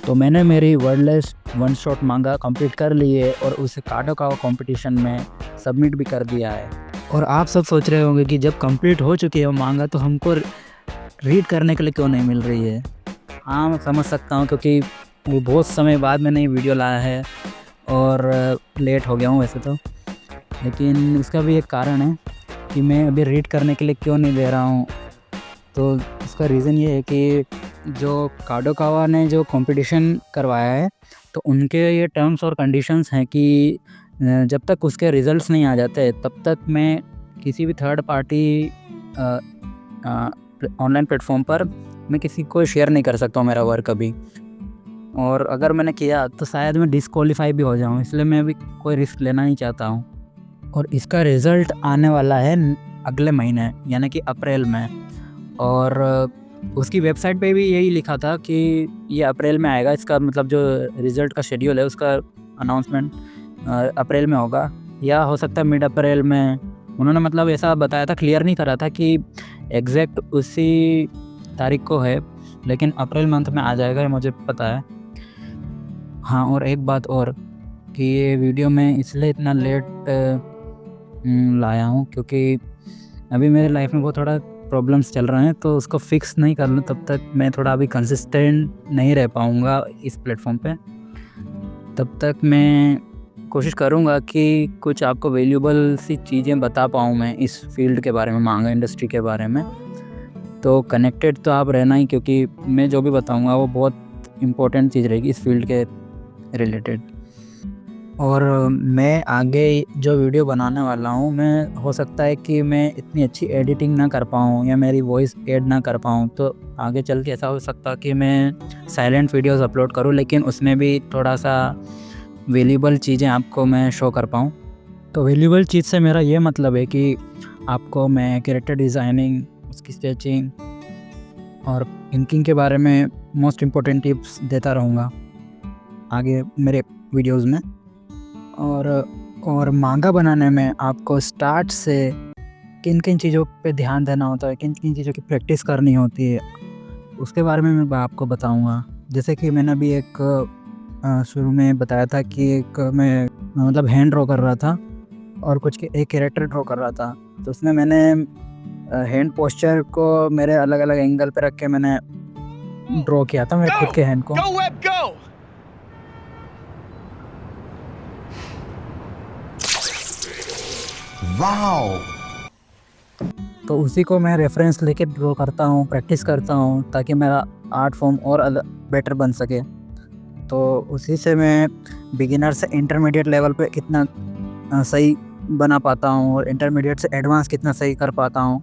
तो मैंने मेरी वर्डलेस वन शॉट मांगा कंप्लीट कर ली है और उसे काडोकावा कंपटीशन में सबमिट भी कर दिया है। और आप सब सोच रहे होंगे कि जब कंप्लीट हो चुकी है वो मांगा तो हमको रीड करने के लिए क्यों नहीं मिल रही है। हाँ, मैं समझ सकता हूँ क्योंकि वो बहुत समय बाद मैंने ये वीडियो लाया है और लेट हो गया हूँ वैसे तो, लेकिन इसका भी एक कारण है कि मैं अभी रीड करने के लिए क्यों नहीं दे रहा हूँ। तो इसका रीज़न ये है कि जो काडोकावा ने जो कंपटीशन करवाया है तो उनके ये टर्म्स और कंडीशंस हैं कि जब तक उसके रिज़ल्ट्स नहीं आ जाते तब तक मैं किसी भी थर्ड पार्टी ऑनलाइन प्लेटफॉर्म पर मैं किसी को शेयर नहीं कर सकता हूँ मेरा वर्क अभी। और अगर मैंने किया तो शायद मैं डिस्क्वालीफाई भी हो जाऊँ, इसलिए मैं अभी कोई रिस्क लेना नहीं चाहता हूँ। और इसका रिज़ल्ट आने वाला है अगले महीने यानी कि अप्रैल में, और उसकी वेबसाइट पे भी यही लिखा था कि ये अप्रैल में आएगा। इसका मतलब जो रिज़ल्ट का शेड्यूल है उसका अनाउंसमेंट अप्रैल में होगा या हो सकता है मिड अप्रैल में। उन्होंने मतलब ऐसा बताया था, क्लियर नहीं करा था कि एग्जैक्ट उसी तारीख को है, लेकिन अप्रैल मंथ में आ जाएगा, ये मुझे पता है। हाँ, और एक बात और कि ये वीडियो मैं इसलिए इतना लेट लाया हूँ क्योंकि अभी मेरे लाइफ में बहुत थोड़ा प्रॉब्लम्स चल रहे हैं, तो उसको फिक्स नहीं कर लूँ तब तक मैं थोड़ा अभी कंसिस्टेंट नहीं रह पाऊँगा इस प्लेटफॉर्म पे। तब तक मैं कोशिश करूँगा कि कुछ आपको वैल्यूएबल सी चीज़ें बता पाऊँ मैं इस फील्ड के बारे में, मांगा इंडस्ट्री के बारे में। तो कनेक्टेड तो आप रहना ही, क्योंकि मैं जो भी बताऊँगा वो बहुत इम्पोर्टेंट चीज़ रहेगी इस फील्ड के रिलेटेड। और मैं आगे जो वीडियो बनाने वाला हूँ, मैं हो सकता है कि मैं इतनी अच्छी एडिटिंग ना कर पाऊँ या मेरी वॉइस ऐड ना कर पाऊँ, तो आगे चल के ऐसा हो सकता कि मैं साइलेंट वीडियोस अपलोड करूँ, लेकिन उसमें भी थोड़ा सा वैल्यूएबल चीज़ें आपको मैं शो कर पाऊँ। तो वैल्यूएबल चीज़ से मेरा ये मतलब है कि आपको मैं कैरेक्टर डिज़ाइनिंग, उसकी स्केचिंग और इंकिंग के बारे में मोस्ट इम्पोर्टेंट टिप्स देता रहूँगा आगे मेरे वीडियोज़ में। और मांगा बनाने में आपको स्टार्ट से किन किन चीज़ों पे ध्यान देना होता है, किन किन चीज़ों की प्रैक्टिस करनी होती है, उसके बारे में मैं आपको बताऊंगा। जैसे कि मैंने अभी एक शुरू में बताया था कि एक मैं मतलब हैंड ड्रॉ कर रहा था और एक कैरेक्टर ड्रॉ कर रहा था, तो उसमें मैंने हैंड पोस्चर को मेरे अलग अलग एंगल पे रख के मैंने ड्रॉ किया था मेरे खुद के हैंड को। वाओ! तो उसी को मैं रेफरेंस लेके ड्रॉ करता हूँ, प्रैक्टिस करता हूँ ताकि मेरा आर्ट फॉर्म और बेटर बन सके। तो उसी से मैं बिगिनर से इंटरमीडिएट लेवल पे कितना सही बना पाता हूँ और इंटरमीडिएट से एडवांस कितना सही कर पाता हूँ,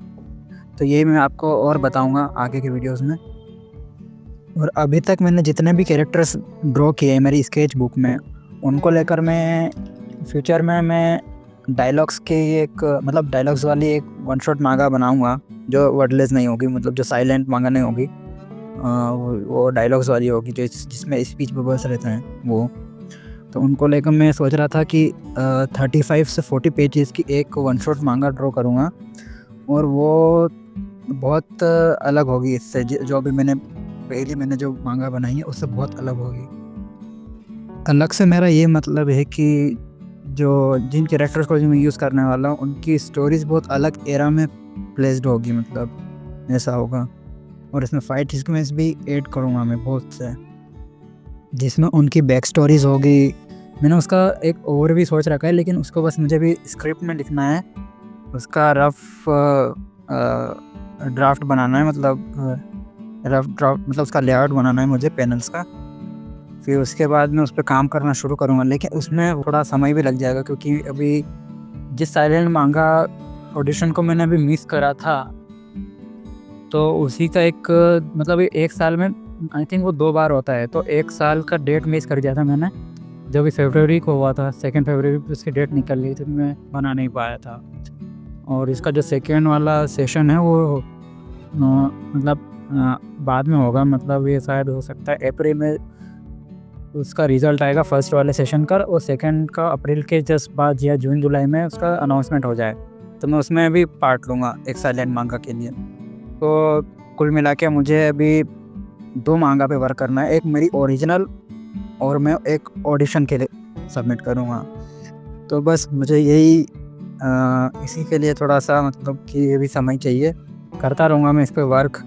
तो ये मैं आपको और बताऊँगा आगे के वीडियोज़ में। और अभी तक मैंने जितने भी कैरेक्टर्स ड्रॉ किए हैं मेरी स्केच बुक में, उनको लेकर मैं फ्यूचर में मैं डायलॉग्स के एक मतलब डायलॉग्स वाली एक वन शॉट मांगा बनाऊंगा जो वर्डलेस नहीं होगी, मतलब जो साइलेंट मांगा नहीं होगी, वो डायलॉग्स वाली होगी जिसमें स्पीच बबल्स रहते हैं वो। तो उनको लेकर मैं सोच रहा था कि 35 से 40 पेजेस की एक वन शॉट मांगा ड्रॉ करूँगा, और वो बहुत अलग होगी इससे जो भी मैंने जो मांगा बनाई है उससे बहुत अलग होगी। अलग से मेरा ये मतलब है कि जिन कैरेक्टर्स को जो मैं यूज़ करने वाला हूँ उनकी स्टोरीज़ बहुत अलग एरा में प्लेस्ड होगी, मतलब ऐसा होगा। और इसमें फाइट सीक्वेंस भी ऐड करूँगा मैं बहुत से, जिसमें उनकी बैक स्टोरीज़ होगी। मैंने उसका एक और भी सोच रखा है, लेकिन उसको बस मुझे भी स्क्रिप्ट में लिखना है, उसका रफ ड्राफ्ट बनाना है, मतलब रफ ड्राफ्ट मतलब उसका लेआउट बनाना है मुझे पैनल्स का। फिर उसके बाद मैं उस पर काम करना शुरू करूँगा, लेकिन उसमें थोड़ा समय भी लग जाएगा क्योंकि अभी जिस साइलेंट मांगा ऑडिशन को मैंने अभी मिस करा था, तो उसी का एक मतलब एक साल में आई थिंक वो 2 बार होता है, तो 1 साल का डेट मिस कर दिया था मैंने। जब फरवरी को हुआ था, 2 फरवरी पे उसकी डेट निकल गई थी, मैं बना नहीं पाया था। और इसका जो सेकेंड वाला सेशन है वो मतलब बाद में होगा, मतलब ये शायद हो सकता है अप्रैल में उसका रिज़ल्ट आएगा फर्स्ट वाले सेशन का, और सेकंड का अप्रैल के जस्ट बाद या जून जुलाई में उसका अनाउंसमेंट हो जाए, तो मैं उसमें भी पार्ट लूँगा एक साइलेंट मांगा के लिए। तो कुल मिला के मुझे अभी 2 मांगा पे वर्क करना है, एक मेरी ओरिजिनल और मैं एक ऑडिशन के लिए सबमिट करूँगा। तो बस मुझे यही इसी के लिए थोड़ा सा मतलब कि ये भी समय चाहिए। करता रहूँगा मैं इस पे वर्क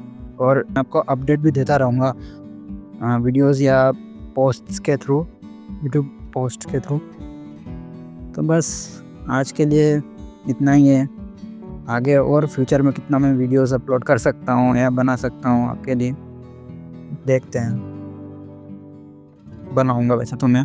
और आपको अपडेट भी देता रहूँगा वीडियोज़ या पोस्ट्स के थ्रू, यूट्यूब पोस्ट के थ्रू। तो बस आज के लिए इतना ही है। आगे और फ्यूचर में कितना मैं वीडियोज़ अपलोड कर सकता हूँ या बना सकता हूँ आपके लिए, देखते हैं। बनाऊँगा वैसे तो मैं।